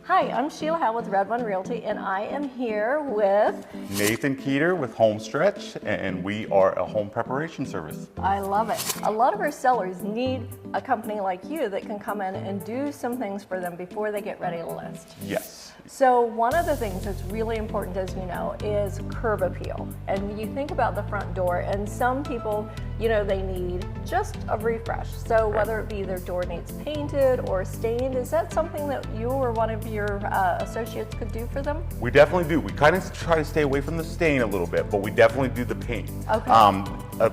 Hi, I'm Sheila Howell with Red One Realty, and I am here with Nathan Kuether with Homestretch, and we are a home preparation service. I love it. A lot of our sellers need a company like you that can come in and do some things for them before they get ready to list. Yes. So one of the things that's really important, as you know, is curb appeal. And you think about the front door, and some people, you know, they need just a refresh. So whether it be their door needs painted or stained, is that something that you or one of your associates could do for them? We definitely do. We kind of try to stay away from the stain a little bit, but we definitely do the paint. Okay. A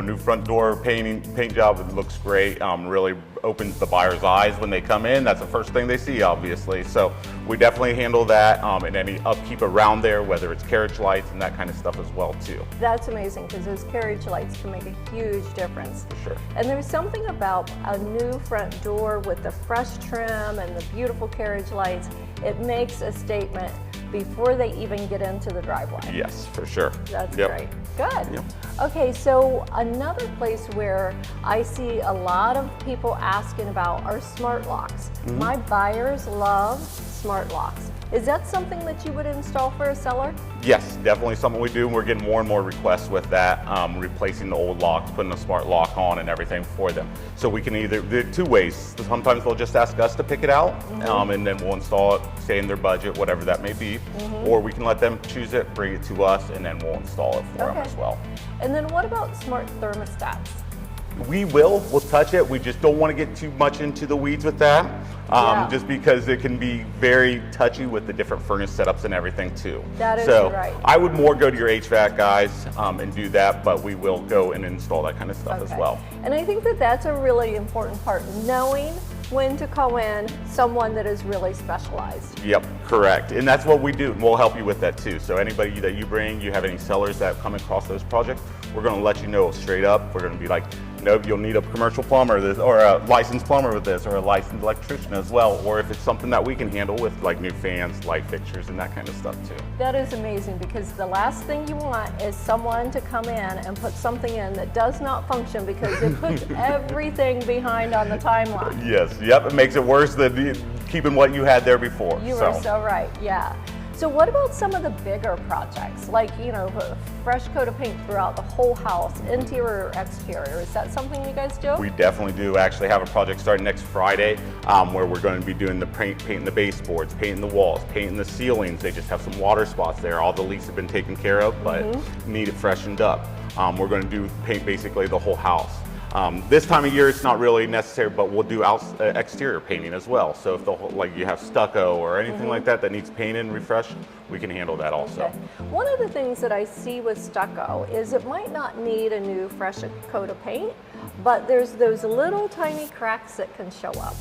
new front door paint job, it looks great. Really opens the buyer's eyes when they come in. That's the first thing they see, obviously. So we definitely handle that, and any upkeep around there, whether it's carriage lights and that kind of stuff as well too. That's amazing, because those carriage lights can make a huge difference. For sure. And there's something about a new front door with the fresh trim and the beautiful carriage lights. It makes a statement before they even get into the driveway. Yes, for sure. That's Yep. great. Good. Yep. Okay, so another place where I see a lot of people asking about are smart locks. Mm-hmm. My buyers love smart locks. Is that something that you would install for a seller? Yes, definitely something we do. We're getting more and more requests with that, replacing the old locks, putting a smart lock on and everything for them. So we can either do it two ways. Sometimes they'll just ask us to pick it out, and then we'll install it, stay in their budget, whatever that may be. Or we can let them choose it, bring it to us, and then we'll install it for them as well. And then what about smart thermostats? We'll touch it. We just don't want to get too much into the weeds with that, just because it can be very touchy with the different furnace setups and everything too. That is so right. I would more go to your HVAC guys and do that, but we will go and install that kind of stuff as well. And I think that that's a really important part, knowing when to call in someone that is really specialized. Yep, correct. And that's what we do. We'll help you with that too. So anybody that you bring, you have any sellers that come across those projects, we're going to let you know straight up. We're going to be like, nope, you'll need a commercial plumber or a licensed plumber with this, or a licensed electrician as well. Or if it's something that we can handle with like new fans, light fixtures, and that kind of stuff too. That is amazing, because the last thing you want is someone to come in and put something in that does not function, because it puts everything behind on the timeline. Yes, yep, it makes it worse than keeping what you had there before. You are so right, yeah. So what about some of the bigger projects, like, you know, a fresh coat of paint throughout the whole house, interior or exterior? Is that something you guys do? We definitely do. Actually have a project starting next Friday where we're going to be doing the painting the baseboards, painting the walls, painting the ceilings. They just have some water spots there. All the leaks have been taken care of, but need it freshened up. We're going to paint basically the whole house. This time of year, it's not really necessary, but we'll do exterior painting as well. So if like you have stucco or anything like that needs painted and refreshed, we can handle that also. Okay. One of the things that I see with stucco is it might not need a new fresh coat of paint, but there's those little tiny cracks that can show up.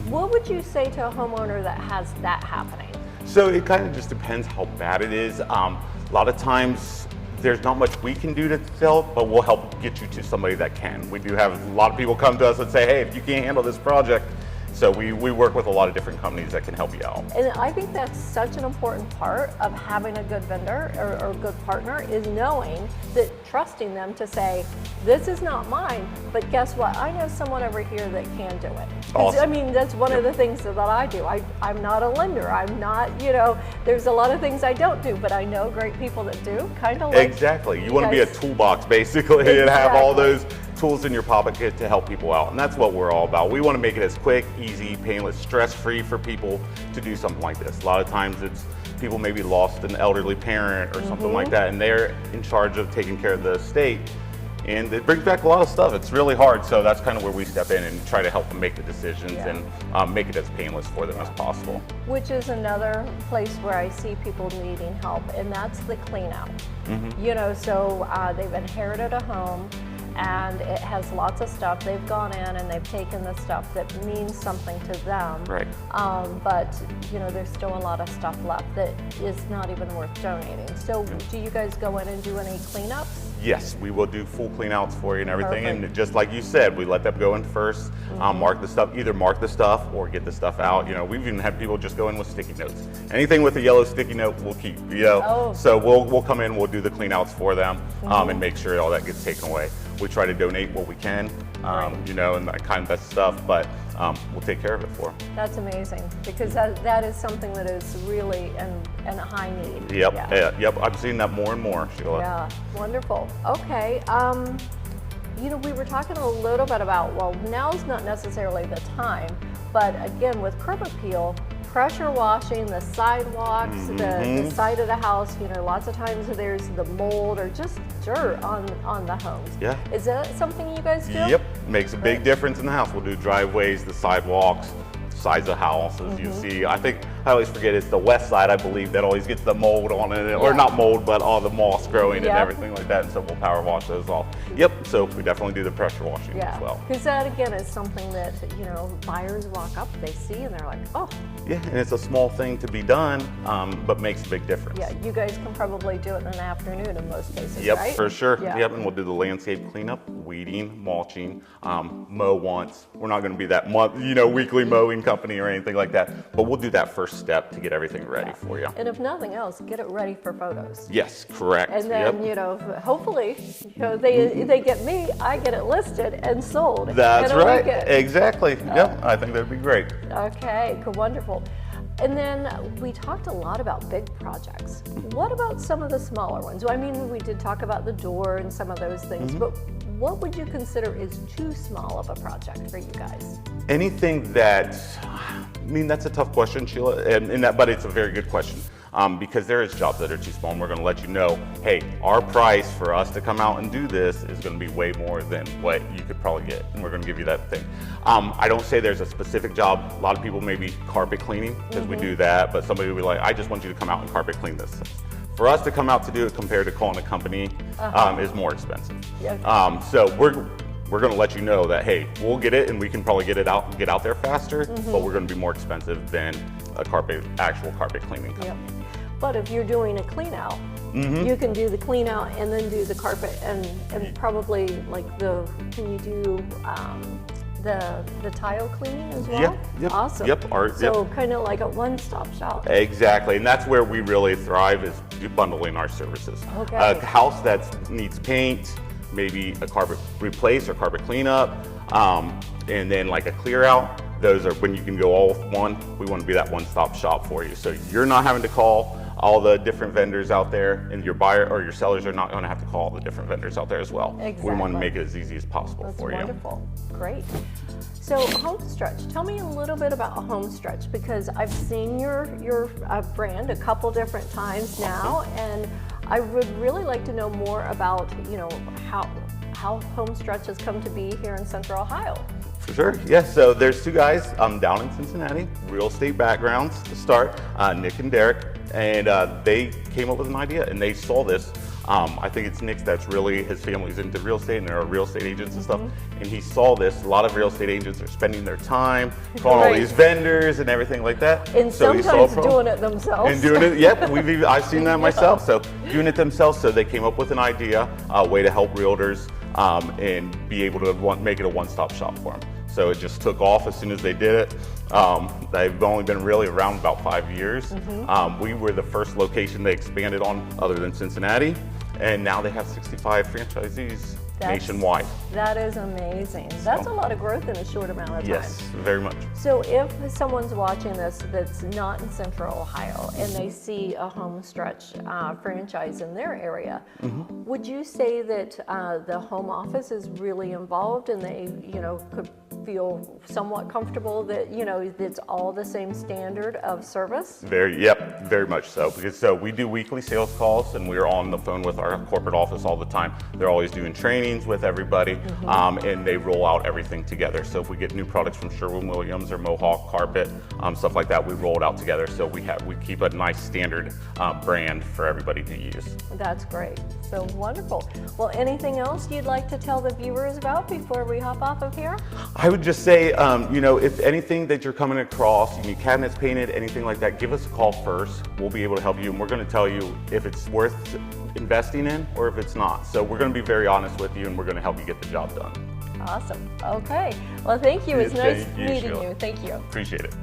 What would you say to a homeowner that has that happening? So it kind of just depends how bad it is. A lot of times, there's not much we can do to fill, but we'll help get you to somebody that can. We do have a lot of people come to us and say, hey, if you can't handle this project. So we work with a lot of different companies that can help you out. And I think that's such an important part of having a good vendor or a good partner, is knowing that, trusting them to say, this is not mine, but guess what? I know someone over here that can do it. Awesome. I mean, that's one of the things that I do. I'm not a lender. I'm not, you know, there's a lot of things I don't do, but I know great people that do, kind of like. Exactly. You want to be a toolbox basically and have all those tools in your pocket to help people out. And that's what we're all about. We want to make it as quick, easy, painless, stress-free for people to do something like this. A lot of times it's people maybe lost an elderly parent or something like that, and they're in charge of taking care of the estate. And it brings back a lot of stuff. It's really hard, so that's kind of where we step in and try to help them make the decisions and make it as painless for them as possible. Which is another place where I see people needing help, and that's the clean out. You know, so they've inherited a home, and it has lots of stuff. They've gone in and they've taken the stuff that means something to them. Right. But you know, there's still a lot of stuff left that is not even worth donating. So do you guys go in and do any cleanups? Yes, we will do full clean outs for you and everything. Perfect. And just like you said, we let them go in first, mark the stuff, either mark the stuff or get the stuff out. You know, we've even had people just go in with sticky notes. Anything with a yellow sticky note, we'll keep, you know. So we'll come in, we'll do the clean outs for them and make sure all that gets taken away. we try to donate what we can, you know, and that kind of stuff, but we'll take care of it for them. That's amazing, because that is something that is really in a high need. Yep, Yeah. yep, I'm seeing that more and more, Sheila. Yeah, wonderful. Okay, you know, we were talking a little bit about, well, now's not necessarily the time, but again, with curb appeal, pressure washing the sidewalks, the side of the house, you know, lots of times there's the mold or just dirt on the homes. Yeah. Is that something you guys do? Yep, makes a big difference in the house. We'll do driveways, the sidewalks, sides of houses. You see, I think I always forget it's the west side, I believe, that always gets the mold on it, or not mold, but all the moss growing and everything like that. And so we'll power wash those off. Yep, so we definitely do the pressure washing as well. Because that again is something that, you know, buyers walk up, they see, and they're like, oh. Yeah, and it's a small thing to be done, but makes a big difference. Yeah, you guys can probably do it in an afternoon in most cases, Yep, right? for sure. Yeah. Yep, and we'll do the landscape cleanup, weeding, mulching, mow once. We're not going to be that weekly mowing company or anything like that, but we'll do that first step to get everything ready for you. And if nothing else, get it ready for photos. Yes, correct. And then, you know, hopefully, you know, they get me, I get it listed and sold. That's in a right. weekend. Exactly. Yep, I think that'd be great. Okay, wonderful. And then we talked a lot about big projects. What about some of the smaller ones? I mean, we did talk about the door and some of those things, but what would you consider is too small of a project for you guys? Anything that, I mean, that's a tough question, Sheila, but it's a very good question. Because there is jobs that are too small, and we're going to let you know, hey, our price for us to come out and do this is going to be way more than what you could probably get, and we're going to give you that thing. I don't say there's a specific job. A lot of people maybe carpet cleaning, because we do that, but somebody will be like, I just want you to come out and carpet clean this. For us to come out to do it compared to calling a company is more expensive. Yeah. So we're going to let you know that, hey, we'll get it, and we can probably get out there faster, but we're going to be more expensive than a actual carpet cleaning company. Yep. But if you're doing a clean out, you can do the clean out and then do the carpet and probably like can you do the tile cleaning as well? Yep. Awesome. Yep. So kind of like a one-stop shop. Exactly, and that's where we really thrive, is bundling our services. Okay. A house that needs paint, maybe a carpet replace or carpet cleanup, and then like a clear out. Those are when you can go all with one. We want to be that one-stop shop for you. So you're not having to call all the different vendors out there, and your buyer or your sellers are not going to have to call all the different vendors out there as well. Exactly. We want to make it as easy as possible That's for you. wonderful. Great. So Homestretch, tell me a little bit about Homestretch, because I've seen your brand a couple different times now, and I would really like to know more about, you know, how Homestretch has come to be here in Central Ohio. For sure, yes. So there's two guys down in Cincinnati, real estate backgrounds to start, Nick and Derek, and they came up with an idea, and they saw this. I think it's Nick that's really, his family's into real estate, and they're real estate agents and stuff, and he saw this. A lot of real estate agents are spending their time calling all these vendors and everything like that. And so sometimes doing it themselves. And doing it, yep, I've seen that myself. So doing it themselves, so they came up with an idea, a way to help realtors and be able to make it a one-stop shop for them. So it just took off as soon as they did it. They've only been really around about 5 years. We were the first location they expanded on other than Cincinnati, and now they have 65 franchisees nationwide. That is amazing. That's a lot of growth in a short amount of time. Yes, very much. So if someone's watching this that's not in Central Ohio and they see a Homestretch franchise in their area, would you say that the home office is really involved and they, you know, could feel somewhat comfortable that, you know, it's all the same standard of service? Yep, very much so. Because we do weekly sales calls, and we're on the phone with our corporate office all the time. They're always doing trainings with everybody, and they roll out everything together. So if we get new products from Sherwin-Williams or Mohawk Carpet, stuff like that, we roll it out together. So we keep a nice standard brand for everybody to use. That's great. So wonderful. Well, anything else you'd like to tell the viewers about before we hop off of here? I would just say, you know, if anything that you're coming across, you need cabinets painted, anything like that, give us a call first. We'll be able to help you, and we're going to tell you if it's worth investing in or if it's not. So we're going to be very honest with you, and we're going to help you get the job done. Awesome. Okay. Well, thank you. It was nice Thank you, meeting Sheila. you. Thank you. Appreciate it.